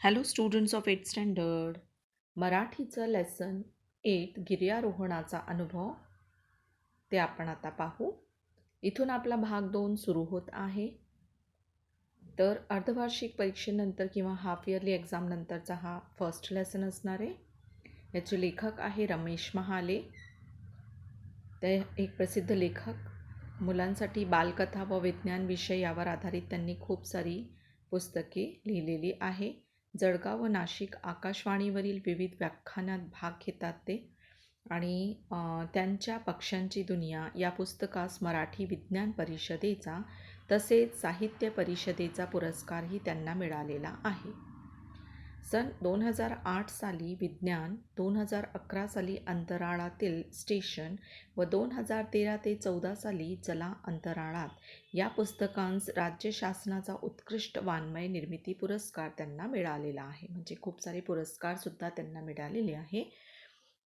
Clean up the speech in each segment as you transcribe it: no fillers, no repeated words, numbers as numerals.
Hello students of 8th standard. मराठीचं lesson 8 गिर्यारोहणाचा अनुभव ते आपण आता पाहू. इथून आपला भाग 2 सुरू होत आहे. तर अर्धवार्षिक परीक्षेनंतर किंवा हाफ इयरली एक्झाम नंतरचा हा फर्स्ट लेसन असणार आहे. याचे लेखक आहे रमेश महाले. ते एक प्रसिद्ध लेखक. मुलांसाठी बालकथा व विज्ञान विषय यावर आधारित त्यांनी खूप सारी पुस्तके लिहिलेली आहे. जळगाव व नाशिक आकाशवाणीवरील विविध व्याख्यानात भाग घेतात ते. आणि त्यांच्या पक्ष्यांची दुनिया या पुस्तकास मराठी विज्ञान परिषदेचा तसेच साहित्य परिषदेचा पुरस्कारही त्यांना मिळालेला आहे. सन 2008 साली विज्ञान, 2011 साली अंतराळातील स्टेशन व 2013 ते 14 साली चला अंतराळात या पुस्तकांस राज्य शासनाचा उत्कृष्ट वाङ्मय निर्मिती पुरस्कार त्यांना मिळालेला आहे. म्हणजे खूप सारे पुरस्कारसुद्धा त्यांना मिळालेले आहे.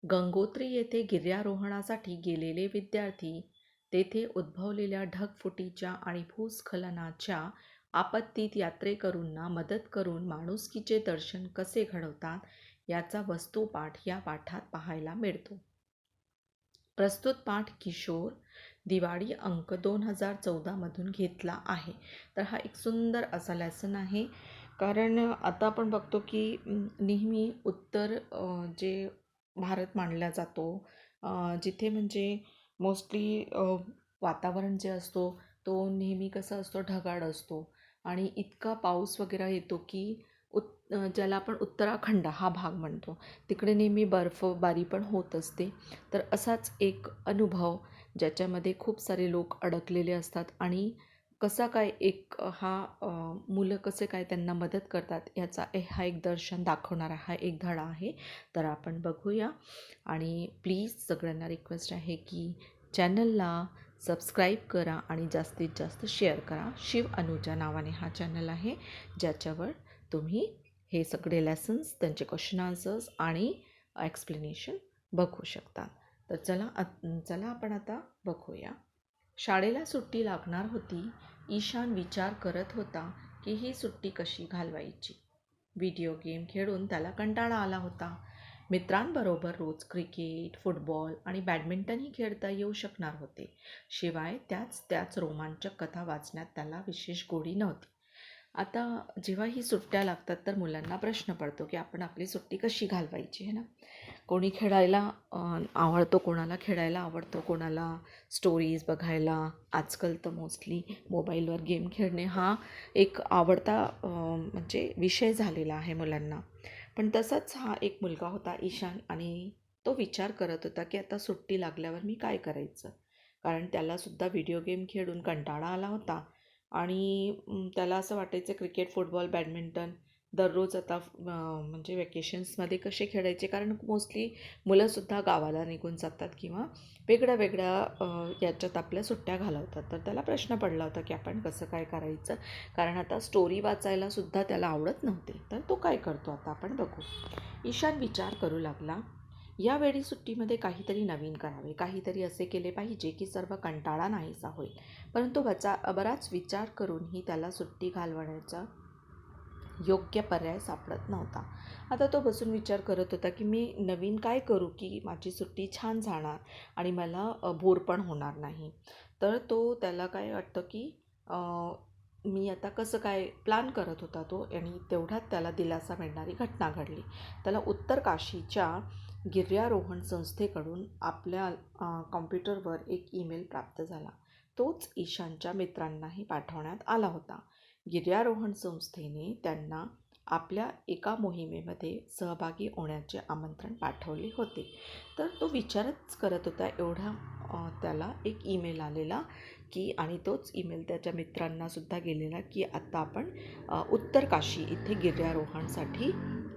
गंगोत्री येथे गिर्यारोहणासाठी गेलेले विद्यार्थी तेथे उद्भवलेल्या ढगफुटीच्या आणि भूस्खलनाच्या आपत्तीत यात्रेकरूंना मदत करून माणुसकीचे दर्शन कसे घडवतात याचा वस्तुपाठ या पाठात पाहायला मिळतो. प्रस्तुत पाठ किशोर दिवाळी अंक 2014मधून घेतला आहे. तर हा एक सुंदर असा लेसन आहे. कारण आता आपण बघतो की नेहमी उत्तर जे भारत मानला जातो, जिथे म्हणजे मोस्टली वातावरण जे असतो तो नेहमी कसा असतो, ढगाळ असतो आणि इतका पाऊस वगैरे येतो की ज्याला आपण उत्तराखंड हा भाग म्हणतो, तिकडे नेहमी बर्फबारी पण होत असते. तर असाच एक अनुभव ज्याच्यामध्ये खूप सारे लोक अडकलेले असतात आणि कसा काय एक मुलं कसे काय त्यांना मदत करतात याचा हा एक दर्शन दाखवणारा हा एक धडा आहे. तर आपण बघूया. आणि प्लीज सगळ्यांना रिक्वेस्ट आहे की चॅनलला सबस्क्राईब करा आणि जास्तीत जास्त शेअर करा. शिव अनुजा नावाने हा चॅनल आहे, ज्याच्यावर तुम्ही हे सगळे लेसन्स, त्यांचे क्वेश्चन आन्सर्स आणि एक्सप्लेनेशन बघू शकता. तर चला आपण आता बघूया. शाळेला सुट्टी लागणार होती. ईशान विचार करत होता की ही सुट्टी कशी घालवायची. व्हिडिओ गेम खेळून त्याला कंटाळा आला होता. मित्रांबरोबर रोज क्रिकेट, फुटबॉल आणि बॅडमिंटनही खेळता येऊ शकणार होते. शिवाय त्याच रोमांचक कथा वाचण्यात त्याला विशेष गोडी नव्हती. आता जेव्हा ही सुट्ट्या लागतात तर मुलांना प्रश्न पडतो की आपण आपली सुट्टी कशी घालवायची आहे ना. कोणी खेळायला आवडतो, कोणाला खेळायला आवडतं, कोणाला स्टोरीज बघायला. आजकाल तर मोस्टली मोबाईलवर गेम खेळणे हा एक आवडता म्हणजे विषय झालेला आहे मुलांना. पण तसाच हा एक मुलगा होता ईशान, आणि तो विचार करत होता की आता सुट्टी लागल्यावर मी काय करायचं. कारण त्यालासुद्धा व्हिडिओ गेम खेळून कंटाळा आला होता आणि त्याला असं वाटायचं क्रिकेट, फुटबॉल, बॅडमिंटन दररोज आता म्हणजे वेकेशन्समध्ये कसे खेळायचे. कारण मोस्टली मुलंसुद्धा गावाला निघून जातात किंवा वेगळ्या याच्यात आपल्या सुट्ट्या घालवतात. तर त्याला प्रश्न पडला होता की आपण कसं काय करायचं. कारण आता स्टोरी वाचायलासुद्धा त्याला आवडत नव्हते. तर तो काय करतो आता आपण बघू. ईशान विचार करू लागला, यावेळी सुट्टीमध्ये काहीतरी नवीन करावे, काहीतरी असे केले पाहिजे की सर्व कंटाळा नाहीसा होईल. परंतु बराच विचार करूनही त्याला सुट्टी घालवण्याचा योग्य पर्याय सापडत नव्हता. आता तो बसून विचार करत होता की मी नवीन काय करू की माझी सुट्टी छान जाणार आणि मला बोर पण होणार नाही. तर त्याला काय वाटतं की मी आता कसं काय प्लॅन करत होता तो, आणि तेवढ्यात त्याला दिलासा मिळणारी घटना घडली. त्याला उत्तर काशीच्या गिर्यारोहण संस्थेकडून आपल्या कॉम्प्युटरवर एक ईमेल प्राप्त झाला. तोच ईशानच्या मित्रांनाही पाठवण्यात आला होता. गिर्यारोहण संस्थेने त्यांना आपल्या एका मोहिमेमध्ये सहभागी होण्याचे आमंत्रण पाठवले होते. तर तो विचारच करत होता, एवढा त्याला एक ईमेल आलेला की, आणि तोच ईमेल त्याच्या मित्रांनासुद्धा गेलेला की आता आपण उत्तर काशी इथे गिर्यारोहणासाठी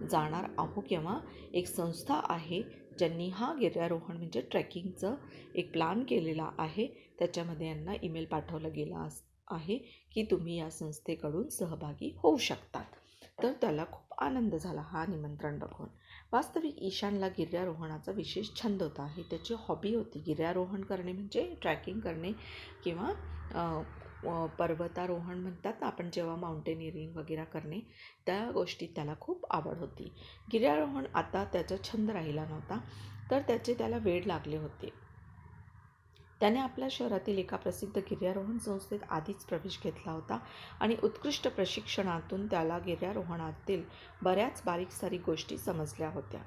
जाणार आहोत, किंवा एक संस्था आहे ज्यांनी हा गिर्यारोहण म्हणजे ट्रेकिंगचं एक प्लॅन केलेला आहे. त्याच्यामध्ये यांना ईमेल पाठवला गेला आहे की तुम्ही या संस्थेकडून सहभागी होऊ शकतात. तर त्याला खूप आनंद झाला हा निमंत्रण बघून. वास्तविक ईशानला गिर्यारोहणाचा विशेष छंद होता. ही त्याची हॉबी होती. गिर्यारोहण करणे म्हणजे ट्रॅकिंग करणे किंवा पर्वतारोहण म्हणतात ना आपण, जेव्हा माउंटेनिअरिंग वगैरे करणे, त्या गोष्टीत त्याला खूप आवड होती. गिर्यारोहण आता त्याचा छंद राहिला नव्हता, तर त्याला वेड लागले होते. त्याने आपल्या शहरातील एका प्रसिद्ध गिर्यारोहण संस्थेत आधीच प्रवेश घेतला होता आणि उत्कृष्ट प्रशिक्षणातून त्याला गिर्यारोहणातील बऱ्याच बारीक-सारीक गोष्टी समजल्या होत्या.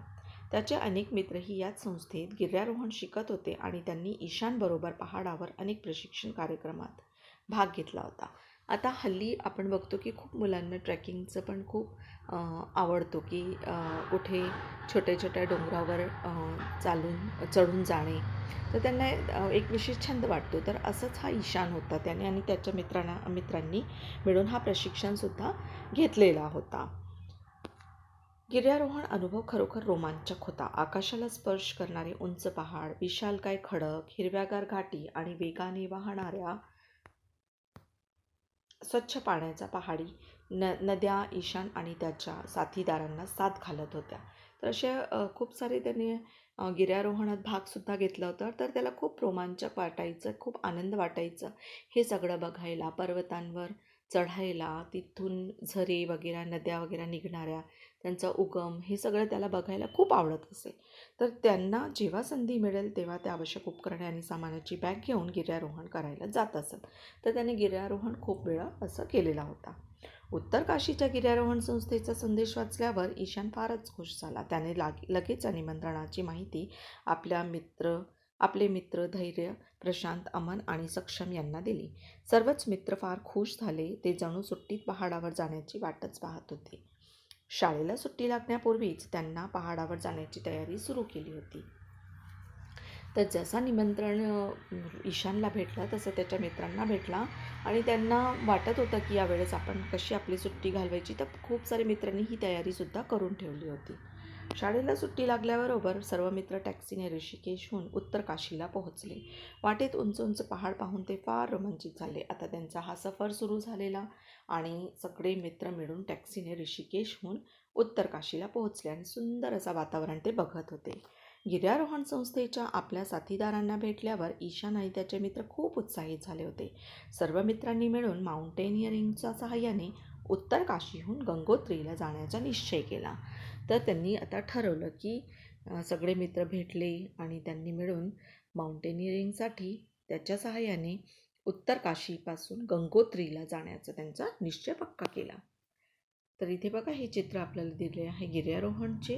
त्याचे अनेक मित्रही याच संस्थेत गिर्यारोहण शिकत होते आणि त्यांनी ईशानबरोबर पहाडावर अनेक प्रशिक्षण कार्यक्रमात भाग घेतला होता. आता हल्ली आपण बघतो की खूप मुलांना ट्रेकिंगचं पण खूप आवडतो, की कुठे छोट्या-छोट्या डोंगरावर चढून जाणे. तर त्यांना एक विशेष छंद वाटतो. तर असंच हा ईशान होता. त्याने आणि त्याच्या मित्रांनी मिळून हा प्रशिक्षणसुद्धा घेतलेला होता. गिर्यारोहण अनुभव खरोखर रोमांचक होता. आकाशाला स्पर्श करणारे उंच पहाड, विशालकाय खडक, हिरव्यागार घाटी आणि वेगाने वाहणाऱ्या स्वच्छ पाण्याच्या पहाडी नद्या ईशान आणि त्याच्या साथीदारांना साथ घालत होत्या. तर अशा खूप सारे त्यांनी गिर्यारोहणात भागसुद्धा घेतला होता. तर त्याला खूप रोमांचक वाटायचं, खूप आनंद वाटायचं हे सगळं बघायला, पर्वतांवर चढायला, तिथून झरे वगैरे, नद्या वगैरे निघणाऱ्या, त्यांचा उगम, हे सगळं त्याला बघायला खूप आवडत असे. तर त्यांना जेव्हा संधी मिळेल तेव्हा ते आवश्यक उपकरणे आणि सामानाची बॅग घेऊन गिर्यारोहण करायला जात असत. तर त्याने गिर्यारोहण खूप वेळा असं केलेला होता. उत्तर काशीच्या गिर्यारोहण संस्थेचा संदेश वाचल्यावर ईशान फारच खुश झाला. त्याने लगेच निमंत्रणाची माहिती आपले मित्र धैर्य, प्रशांत, अमन आणि सक्षम यांना दिली. सर्वच मित्र फार खुश झाले. ते जणू सुट्टीत पहाडावर जाण्याची वाटच पाहत होते. शाळेला सुट्टी लागण्यापूर्वीच त्यांना पहाडावर जाण्याची तयारी सुरू केली होती. तर जसा निमंत्रण ईशानला भेटला तसं त्याच्या मित्रांना भेटला आणि त्यांना वाटत होतं की यावेळेस आपण कशी आपली सुट्टी घालवायची. तर खूप सारे मित्रांनी ही तयारीसुद्धा करून ठेवली होती. शाळेला सुट्टी लागल्याबरोबर सर्व मित्र टॅक्सीने ऋषिकेशहून उत्तर काशीला पोहोचले. वाटेत उंच उंच पहाड पाहून ते फार रोमांचित झाले. आता त्यांचा हा सफर सुरू झालेला आणि सगळे मित्र मिळून टॅक्सीने ऋषिकेशहून उत्तर काशीला पोहोचले आणि सुंदर असं वातावरण ते बघत होते. गिर्यारोहण संस्थेच्या आपल्या साथीदारांना भेटल्यावर ईशान आणि त्याचे मित्र खूप उत्साहित झाले होते. सर्व मित्रांनी मिळून माउंटेनिअरिंगच्या सहाय्याने उत्तर काशीहून गंगोत्रीला जाण्याचा निश्चय केला. तर त्यांनी आता ठरवलं की सगळे मित्र भेटले आणि त्यांनी मिळून माउंटेनिअरिंगसाठी त्याच्या सहाय्याने उत्तर काशीपासून गंगोत्रीला जाण्याचा त्यांचा निश्चय पक्का केला. तर इथे बघा हे चित्र आपल्याला दिले आहे गिर्यारोहणचे.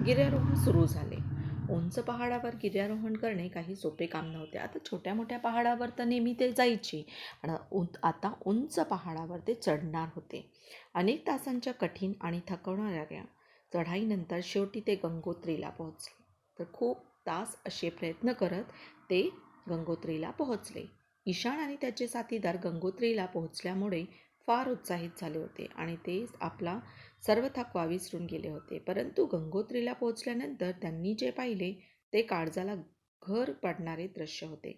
गिर्यारोहण सुरू झाले. उंच पहाडावर गिर्यारोहण करणे काही सोपे काम नव्हते. आता छोट्या मोठ्या पहाडावर तर नेहमी ते जायचे, पण आता उंच पहाडावर ते चढणार होते. अनेक तासांच्या कठीण आणि थकवणाऱ्या चढाईनंतर शेवटी ते गंगोत्रीला पोहोचले. तर खूप तास असे प्रयत्न करत ते गंगोत्रीला पोहोचले. ईशान आणि त्याचे साथीदार गंगोत्रीला पोहोचल्यामुळे फार उत्साहित झाले होते आणि ते आपला सर्व थकवा विसरून गेले होते. परंतु गंगोत्रीला पोहोचल्यानंतर त्यांनी जे पाहिले ते काळजाला घर पडणारे दृश्य होते.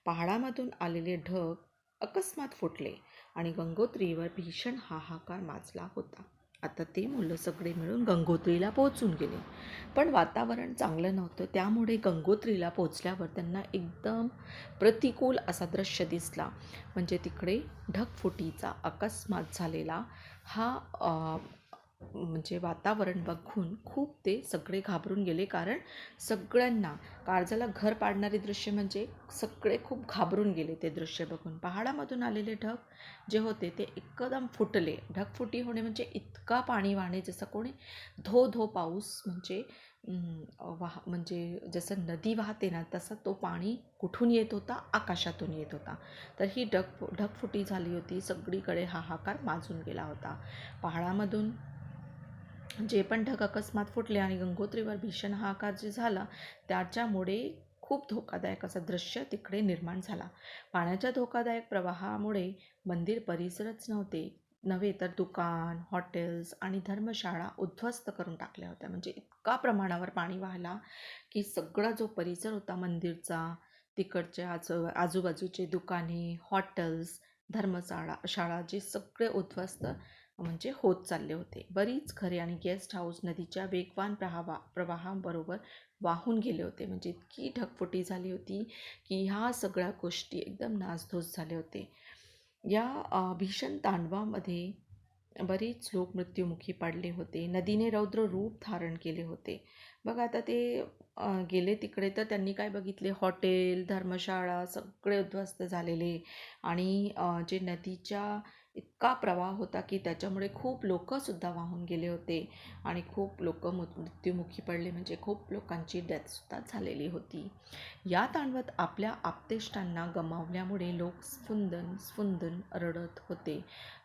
पहाडामधून आलेले ढग अकस्मात फुटले आणि गंगोत्रीवर भीषण हाहाकार माजला होता. आता ते मुलं सगळे मिळून गंगोत्रीला पोहोचून गेले, पण वातावरण चांगलं नव्हतं. त्यामुळे गंगोत्रीला पोहोचल्यावर त्यांना एकदम प्रतिकूल असा दृश्य दिसला. म्हणजे तिकडे ढगफुटीचा अकस्मात झालेला हा म्हणजे वातावरण बघून खूप ते सगळे घाबरून गेले. कारण सगळ्यांना काळजाला घर पाडणारे दृश्य म्हणजे सगळे खूप घाबरून गेले ते दृश्य बघून. पहाडामधून आलेले ढग जे होते ते एकदम फुटले. ढगफुटी होणे म्हणजे इतका पाणी वाहणे, जसं कोणी धो धो पाऊस म्हणजे म्हणजे जसं नदी वाहते ना, तसं तो पाणी कुठून येत होता, आकाशातून येत होता. तर ही ढगफुटी झाली होती. सगळीकडे हाहाकार माजून गेला होता. पहाडामधून जे पण ढग अकस्मात फुटले आणि गंगोत्रीवर भीषण हाहाकार जे झाला, त्याच्यामुळे खूप धोकादायक असं दृश्य तिकडे निर्माण झाला. पाण्याच्या धोकादायक प्रवाहामुळे मंदिर परिसरच नव्हे तर दुकान, हॉटेल्स आणि धर्मशाळा उद्ध्वस्त करून टाकल्या होत्या. म्हणजे इतका प्रमाणावर पाणी वाहला की सगळा जो परिसर होता मंदिरचा, तिकडच्या आजूबाजूचे दुकाने, हॉटेल्स, धर्मशाळा जे सगळे उद्ध्वस्त म्हणजे होत चालले होते. बरीच घरे आणि गेस्ट हाऊस नदीच्या वेगवान प्रवाहाबरोबर वाहून गेले होते. म्हणजे इतकी ढगफुटी झाली होती की ह्या सगळ्या गोष्टी एकदम नासधूस झाले होते. या भीषण तांडवामध्ये बरेच लोक मृत्युमुखी पडले होते. नदीने रौद्र रूप धारण केले होते. बघा आता ते गेले तिकडे तर त्यांनी काय बघितले, हॉटेल, धर्मशाळा सगळे उद्ध्वस्त झालेले आणि जे नदीच्या इतका प्रवाह होता की त्याच्यामुळे खूप लोकंसुद्धा वाहून गेले होते आणि खूप लोक मृत्युमुखी पडले. म्हणजे खूप लोकांची डेथसुद्धा झालेली होती. या तांडवात आपल्या आप्तेष्टांना गमावल्यामुळे लोक स्फुंदन रडत होते.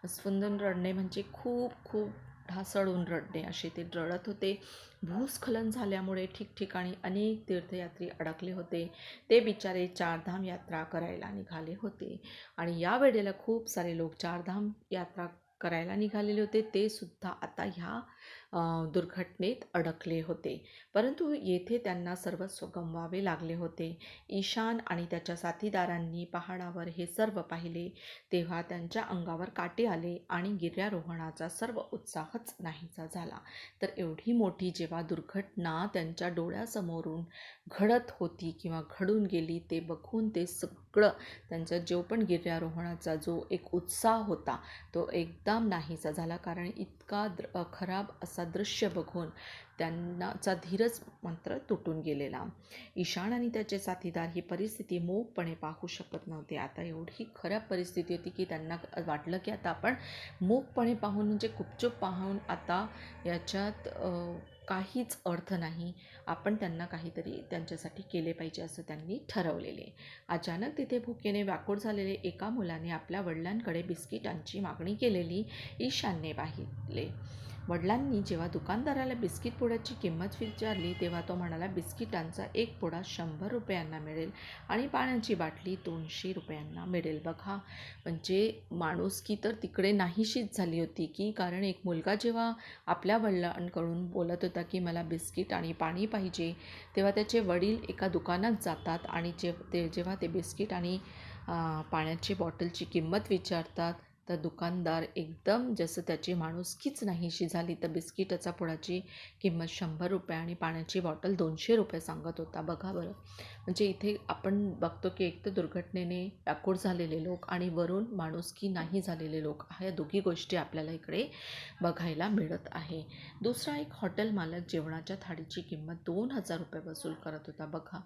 स्फुंदन रडणे म्हणजे खूप खूप ढासळून रडणे असे ते रडत होते. भूस्खलन झाल्यामुळे ठिकठिकाणी अनेक तीर्थयात्री अडकले होते. ते बिचारे चारधाम यात्रा करायला निघाले होते आणि या वेळेला खूप सारे लोक चारधाम यात्रा करायला निघालेले होते. ते सुद्धा आता ह्या दुर्घटनेत अडकले होते. परंतु येथे त्यांना सर्वस्व गमवावे लागले होते. ईशान आणि त्याच्या साथीदारांनी पहाडावर हे सर्व पाहिले तेव्हा त्यांच्या अंगावर काटे आले आणि गिर्यारोहणाचा सर्व उत्साहच नाहीसा झाला. तर एवढी मोठी जेव्हा दुर्घटना त्यांच्या डोळ्यासमोरून घडत होती किंवा घडून गेली ते बघून ते सगळं त्यांचा जो पण गिर्यारोहणाचा जो एक उत्साह होता तो एकदम नाहीसा झाला. कारण इतका खराब असा दृश्य बघून त्यांनाचा धीरच मात्र तुटून गेलेला. ईशान आणि त्याचे साथीदार ही परिस्थिती मूकपणे पाहू शकत नव्हते. आता एवढी खराब परिस्थिती होती की त्यांना वाटलं की आता आपण मूकपणे पाहून म्हणजे गुपचूप पाहून आता याच्यात काहीच अर्थ नाही. आपण त्यांना काहीतरी त्यांच्यासाठी केले पाहिजे असं त्यांनी ठरवलेले. अचानक तिथे भुकेने व्याकुळ झालेले एका मुलाने आपल्या वडिलांकडे बिस्किटांची मागणी केलेली ईशानने पाहिले. वडिलांनी जेव्हा दुकानदाराला बिस्किट पुड्याची किंमत विचारली तेव्हा तो म्हणाला, बिस्किटांचा एक पुडा 100 रुपयांना मिळेल आणि पाण्याची बाटली 200 रुपयांना मिळेल. बघा म्हणजे माणुसकी तर तिकडे नाहीशीच झाली होती की कारण एक मुलगा जेव्हा आपल्या वडिलांकडून बोलत होता की मला बिस्किट आणि पाणी पाहिजे तेव्हा त्याचे वडील एका दुकानात जातात आणि जेव्हा ते बिस्किट आणि पाण्याची बॉटलची किंमत विचारतात तर दुकानदार एकदम जसं त्याची माणुसकीच नाहीशी झाली तर बिस्किटाचा पुडाची किंमत 100 रुपये आणि पाण्याची बॉटल 200 रुपये सांगत होता. बघा बरं म्हणजे इथे आपण बघतो की एक तर दुर्घटनेने व्याकुळ झालेले लोक आणि वरून माणुसकी नाही झालेले लोक ह्या दोघी गोष्टी आपल्याला इकडे बघायला मिळत आहे. दुसरा एक हॉटेल मालक जेवणाच्या थाळीची किंमत 2000 रुपये वसूल करत होता. बघा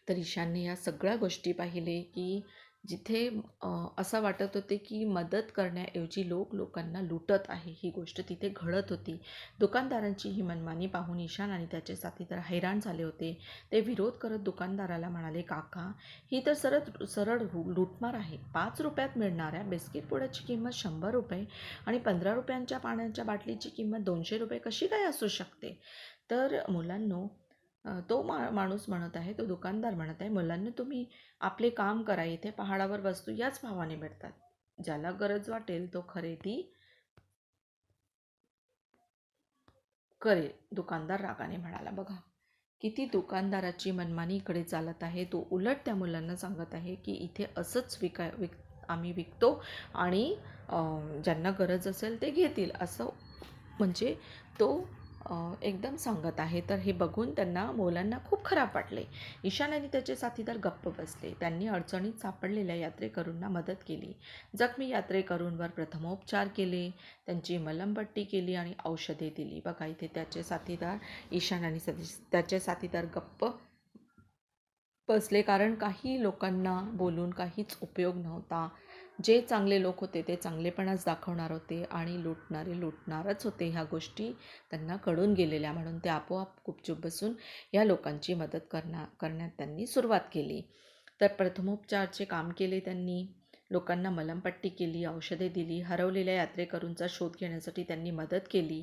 तर ईशानने या सगळ्या गोष्टी पाहिले की जिथे असं वाटत होते की मदत करण्याऐवजी लोकांना लुटत आहे ही गोष्ट तिथे घडत होती. दुकानदारांची ही मनमानी पाहून ईशान आणि त्याचे साथीदार हैराण झाले होते. ते विरोध करत दुकानदाराला म्हणाले, काका ही तर सरळ लूटमार आहे. 5 रुपयात मिळणाऱ्या बिस्किट पुड्याची किंमत 100 रुपये आणि 15 रुपयांच्या पाण्याच्या बाटलीची किंमत 200 रुपये कशी काय असू शकते. तर मुलांनो तो माणूस म्हणत आहे, तो दुकानदार म्हणत आहे, मुलांना तुम्ही आपले काम करा. इथे पहाडावर वस्तू याच भावाने मिळतात. ज्याला गरज वाटेल तो खरेदी करेल. दुकानदार रागाने म्हणाला. बघा किती दुकानदाराची मनमानी इकडे चालत आहे. तो उलट त्या मुलांना सांगत आहे की इथे असंच आम्ही विकतो आणि ज्यांना गरज असेल ते घेतील असं म्हणजे तो एकदम सांगत आहे. तर हे बघून त्यांना मुलांना खूप खराब वाटले. ईशान आणि त्याचे साथीदार गप्प बसले. त्यांनी अडचणीत सापडलेल्या यात्रेकरूंना मदत केली. जखमी यात्रेकरूंवर प्रथमोपचार केले, त्यांची मलमपट्टी केली आणि औषधे दिली. बघा इथे त्याचे साथीदार ईशान आणि त्याचे साथीदार गप्प बसले कारण काही लोकांना बोलून काहीच उपयोग नव्हता. जे चांगले लोक होते ते चांगलेपणाच दाखवणार होते आणि लुटणारे लुटणारच होते. ह्या गोष्टी त्यांना कळून गेलेल्या म्हणून ते आपोआप गुपचूप बसून या लोकांची मदत करण्यात त्यांनी सुरुवात केली. तर प्रथमोपचारचे काम केले त्यांनी. लोकांना मलमपट्टी केली, औषधे दिली, हरवलेल्या यात्रेकरूंचा शोध घेण्यासाठी त्यांनी मदत केली.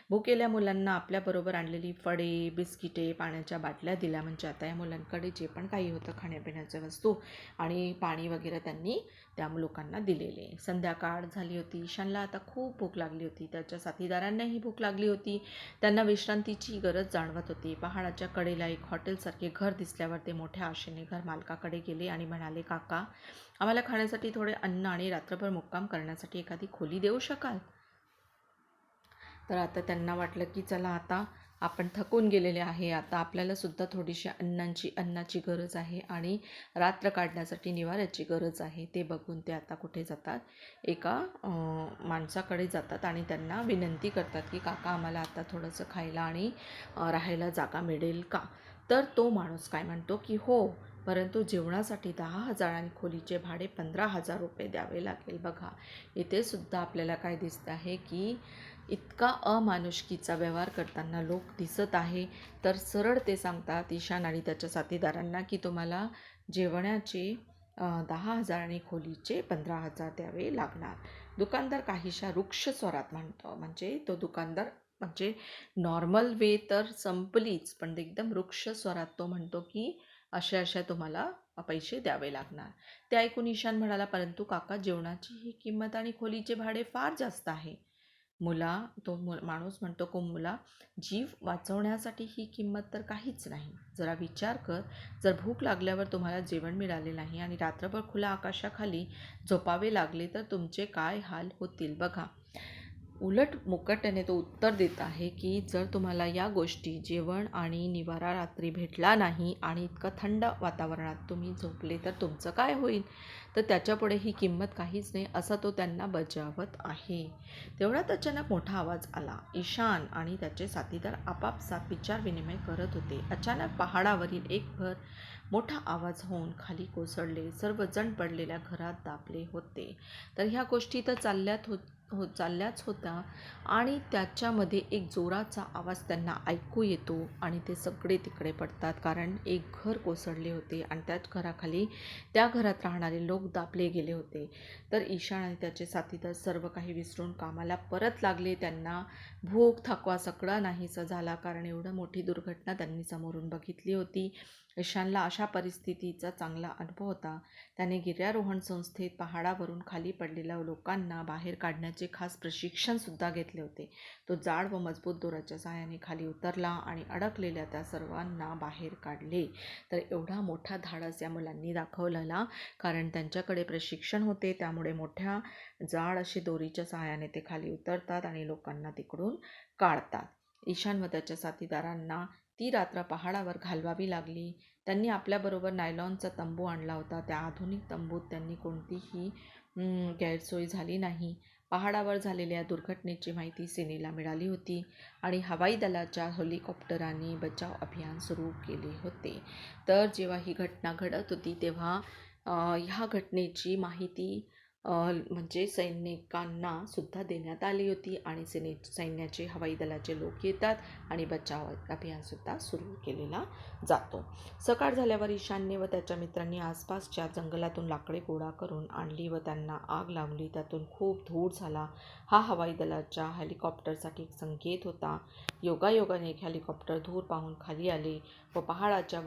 भुकेल्या मुलांना आपल्याबरोबर आणलेली फळे, बिस्किटे, पाण्याच्या बाटल्या दिल्या. म्हणजे आता या मुलांकडे जे पण काही होतं खाण्यापिण्याच्या वस्तू आणि पाणी वगैरे त्यांनी त्या लोकांना दिलेले. संध्याकाळ झाली होती. ईशानला आता खूप भूक लागली होती. त्याच्या साथीदारांनाही भूक लागली होती. त्यांना विश्रांतीची गरज जाणवत होती. पहाडाच्या कडेला एक हॉटेलसारखे घर दिसल्यावर ते मोठ्या आशेने घर मालकाकडे गेले आणि म्हणाले, काका, आम्हाला खाण्यासाठी थोडे अन्न आणि रात्रभर मुक्काम करण्यासाठी एखादी खोली देऊ शकाल? तर आता त्यांना वाटलं की चला, आता आपण थकून गेलेले आहे, आता आपल्याला सुद्धा थोडीशी अन्नाची गरज आहे आणि रात्र काढण्यासाठी निवाऱ्याची गरज आहे. ते बघून ते आता कुठे जातात, एका माणसाकडे जातात आणि त्यांना विनंती करतात की काका, आम्हाला आता थोडंसं खायला आणि राहायला जागा मिळेल का? तर तो माणूस काय म्हणतो की हो, परंतु जेवणासाठी 10,000 आणि खोलीचे भाडे 15,000 रुपये द्यावे लागेल. बघा, इथे सुद्धा आपल्याला काय दिसतं आहे की इतका अमानुषकीचा व्यवहार करताना लोक दिसत आहे. तर सरळ ते सांगतात ईशान आणि त्याच्या साथीदारांना की तुम्हाला जेवणाचे 10,000 आणि खोलीचे 15,000 द्यावे लागणार. दुकानदार काहीशा रुक्ष स्वरात म्हणतो, म्हणजे तो दुकानदार म्हणजे नॉर्मल वे तर संपलीच, पण एकदम रुक्ष स्वरात तो म्हणतो की अशा तुम्हाला पैसे द्यावे लागणार. ते ऐकून ईशान म्हणाला, परंतु काका, जेवणाची ही किंमत आणि खोलीचे भाडे फार जास्त आहे. माणूस म्हणतो को मुला, जीव वाचवण्यासाठी ही किंमत तर काहीच नाही. जरा विचार कर, जर भूक लागल्यावर तुम्हाला जेवण मिळाले नाही आणि रात्रभर खुल्या आकाशाखाली झोपावे लागले तर तुमचे काय हाल होतील. बघा, उलट मुकाट्याने तो उत्तर देत आहे की जर तुम्हाला या गोष्टी, जेवण आणि निवारा रात्री भेटला नाही आणि इतकं थंड वातावरणात तुम्ही झोपले तर तुमचं काय होईल? तर त्याच्यापुढे ही किंमत काहीच नाही, असं तो त्यांना बजावत आहे. तेवढ्यात अचानक मोठा आवाज आला. ईशान आणि त्याचे साथीदार आपापसात विचारविनिमय करत होते. अचानक पहाडावरील एक घर मोठा आवाज होऊन खाली कोसळले. सर्वजण पडलेल्या घरात दाबले होते. तर ह्या गोष्टी तर चालल्याच होत्या आणि त्याच्यामध्ये एक जोराचा आवाज त्यांना ऐकू येतो आणि ते सगळे तिकडे पडतात, कारण एक घर कोसळले होते आणि त्याच घराखाली त्या घरात राहणारे लोक दाबले गेले होते. तर ईशान आणि त्याचे साथीदार सर्व काही विसरून कामाला परत लागले. त्यांना भूक, थकवा सगळा नाहीसा झाला, कारण एवढं मोठी दुर्घटना त्यांनी समोरून बघितली होती. ईशानला अशा परिस्थितीचा चांगला अनुभव होता. त्याने गिर्यारोहण संस्थेत पहाडावरून खाली पडलेल्या लोकांना बाहेर काढण्याचे खास प्रशिक्षणसुद्धा घेतले होते. तो जाड व मजबूत दोराच्या सहाय्याने खाली उतरला आणि अडकलेल्या त्या सर्वांना बाहेर काढले. तर एवढा मोठा धाडस या मुलांनी दाखवलेला, कारण त्यांच्याकडे प्रशिक्षण होते. त्यामुळे मोठ्या जाड अशी दोरीच्या सहाय्याने ते खाली उतरतात आणि लोकांना तिकडून काढतात. ईशान व त्याच्या साथीदारांना ती रात्र पहाडावर घालवावी लागली. त्यांनी आपल्याबरोबर नायलॉनचा तंबू आणला होता. त्या आधुनिक तंबूत त्यांनी कोणतीही गैरसोय झाली नाही. पहाडावर झालेल्या दुर्घटनेची माहिती सेनेला मिळाली होती आणि हवाई दलाच्या हेलिकॉप्टरांनी बचाव अभियान सुरू केले होते. तर जेव्हा ही घटना घडत होती तेव्हा ह्या घटनेची माहिती म्हणजे सैनिकांना सुद्धा देण्यात आली होती आणि सैन्याचे, हवाई दलाचे लोक येतात आणि बचाव अभियानसुद्धा सुरू केलेला जातो. सकाळ झाल्यावर ईशानने व त्याच्या मित्रांनी आसपासच्या जंगलातून लाकडे गोळा करून आणली व त्यांना आग लावली. त्यातून खूप धूर झाला. हा हवाई दलाच्या हेलिकॉप्टरसाठी एक संकेत होता. योगायोगाने एक हेलिकॉप्टर धूर पाहून खाली आले व पहाडाच्या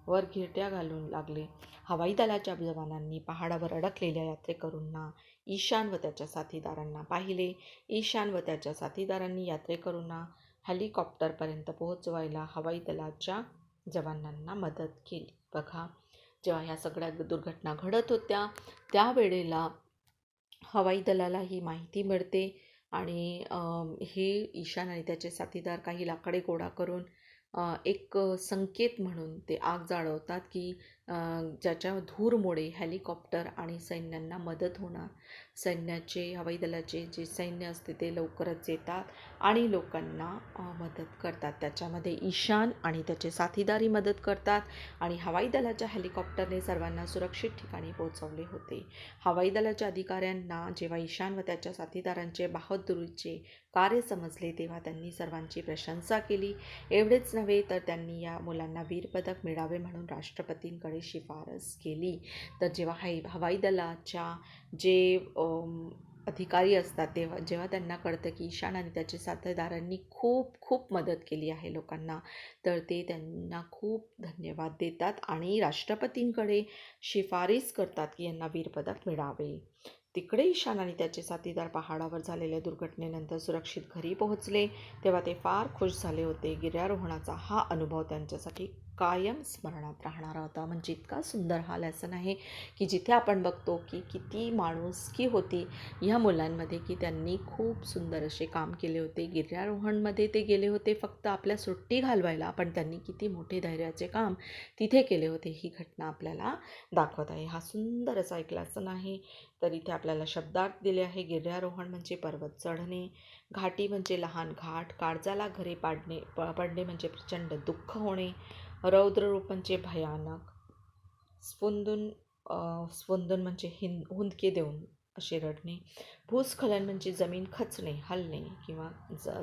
वर घिरट्या घालून लागले. हवाई दलाच्या जवानांनी पहाडावर अडकलेल्या यात्रेकरूंना, ईशान व त्याच्या साथीदारांना पाहिले. ईशान व त्याच्या साथीदारांनी यात्रेकरूंना हेलिकॉप्टरपर्यंत पोहोचवायला हवाई दलाच्या जवानांना मदत केली. बघा, जेव्हा ह्या सगळ्या दुर्घटना घडत होत्या त्यावेळेला हवाई दलाला ही माहिती मिळते आणि हे ईशान आणि त्याचे साथीदार काही लाकडे गोळा करून एक संकेत म्हणून ते आग जाळवतात की ज्याच्या धूरमुळे हेलिकॉप्टर आणि सैन्यांना मदत होणार. हवाई दलाचे जे सैन्य असते ते लवकरच येतात आणि लोकांना मदत करतात. त्याच्यामध्ये ईशान आणि त्याचे साथीदारी मदत करतात आणि हवाई दलाच्या हेलिकॉप्टरने सर्वांना सुरक्षित ठिकाणी पोहोचवले होते. हवाई दलाच्या अधिकाऱ्यांना जेव्हा ईशान व त्याच्या साथीदारांचे बहादुरीचे कार्य समजले तेव्हा त्यांनी सर्वांची प्रशंसा केली. एवढेच नव्हे तर त्यांनी या मुलांना वीरपदक मिळावे म्हणून राष्ट्रपतींकडे शिफारस केली. तर जेव्हा हवाई दलाच्या जे अधिकारी असतात तेव्हा जेव्हा त्यांना कळतं की ईशान आणि त्याच्या साथीदारांनी खूप खूप मदत केली आहे लोकांना, तर ते त्यांना खूप धन्यवाद देतात आणि राष्ट्रपतींकडे शिफारस करतात की यांना वीरपदक मिळावे. तिकडे ईशान आणि त्याचे साथीदार पहाडावर झालेल्या दुर्घटनेनंतर सुरक्षित घरी पोहोचले तेव्हा ते फार खुश झाले होते. गिर्यारोहणाचा हा अनुभव त्यांच्यासाठी कायम स्मरणात राहणारा होता. म्हणजे इतका सुंदर हा लेसन आहे की जिथे आपण बघतो की किती माणुसकी होती ह्या मुलांमध्ये, की त्यांनी खूप सुंदर असे काम केले होते. गिर्यारोहणमध्ये ते गेले होते फक्त आपल्या सुट्टी घालवायला, पण त्यांनी किती मोठे धैर्याचे काम तिथे केले होते ही घटना आपल्याला दाखवत आहे. हा सुंदर असा एक लेसन आहे. तर इथे आपल्याला शब्दार्थ दिले आहे. गिर्यारोहण म्हणजे पर्वत चढणे, घाटी म्हणजे लहान घाट, काळजाला घरे पडणे म्हणजे प्रचंड दुःख होणे, रौद्ररूप म्हणजे भयानक, स्फुंदून स्फुंदून म्हणजे हुंदके देऊन असे रडणे, भूस्खलन म्हणजे जमीन खचणे, हलणे किंवा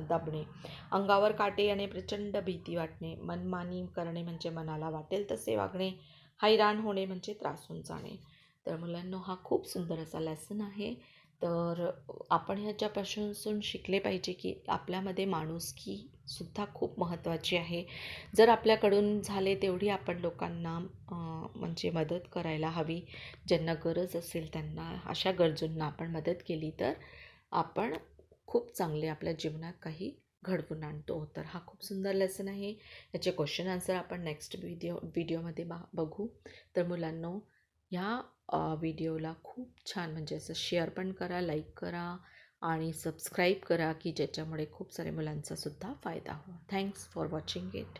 दबणे, अंगावर काटे येणे, प्रचंड भीती वाटणे, मनमानी करणे म्हणजे मनाला वाटेल तसे वागणे, हैराण होणे म्हणजे त्रासून जाणे. तर मुलांनो, हा खूप सुंदर असा लेसन आहे. तर आपण ह्याच्यापासून शिकले पाहिजे की आपल्यामध्ये माणुसकीसुद्धा खूप महत्त्वाची आहे. जर आपल्याकडून झाले तेवढी आपण लोकांना म्हणजे मदत करायला हवी. ज्यांना गरज असेल त्यांना, अशा गरजूंना आपण मदत केली तर आपण खूप चांगले आपल्या जीवनात काही घडवून आणतो. तर हा खूप सुंदर लेसन आहे. याचे क्वेश्चन आन्सर आपण नेक्स्ट व्हिडिओमध्ये बघू. तर मुलांनो, ह्या व्हिडिओला खूप छान म्हणजे असं शेअर पण करा, लाईक करा आणि सबस्क्राईब करा की ज्याच्यामुळे खूप सारे मुलांचा सुद्धा फायदा हो. Thanks for watching it.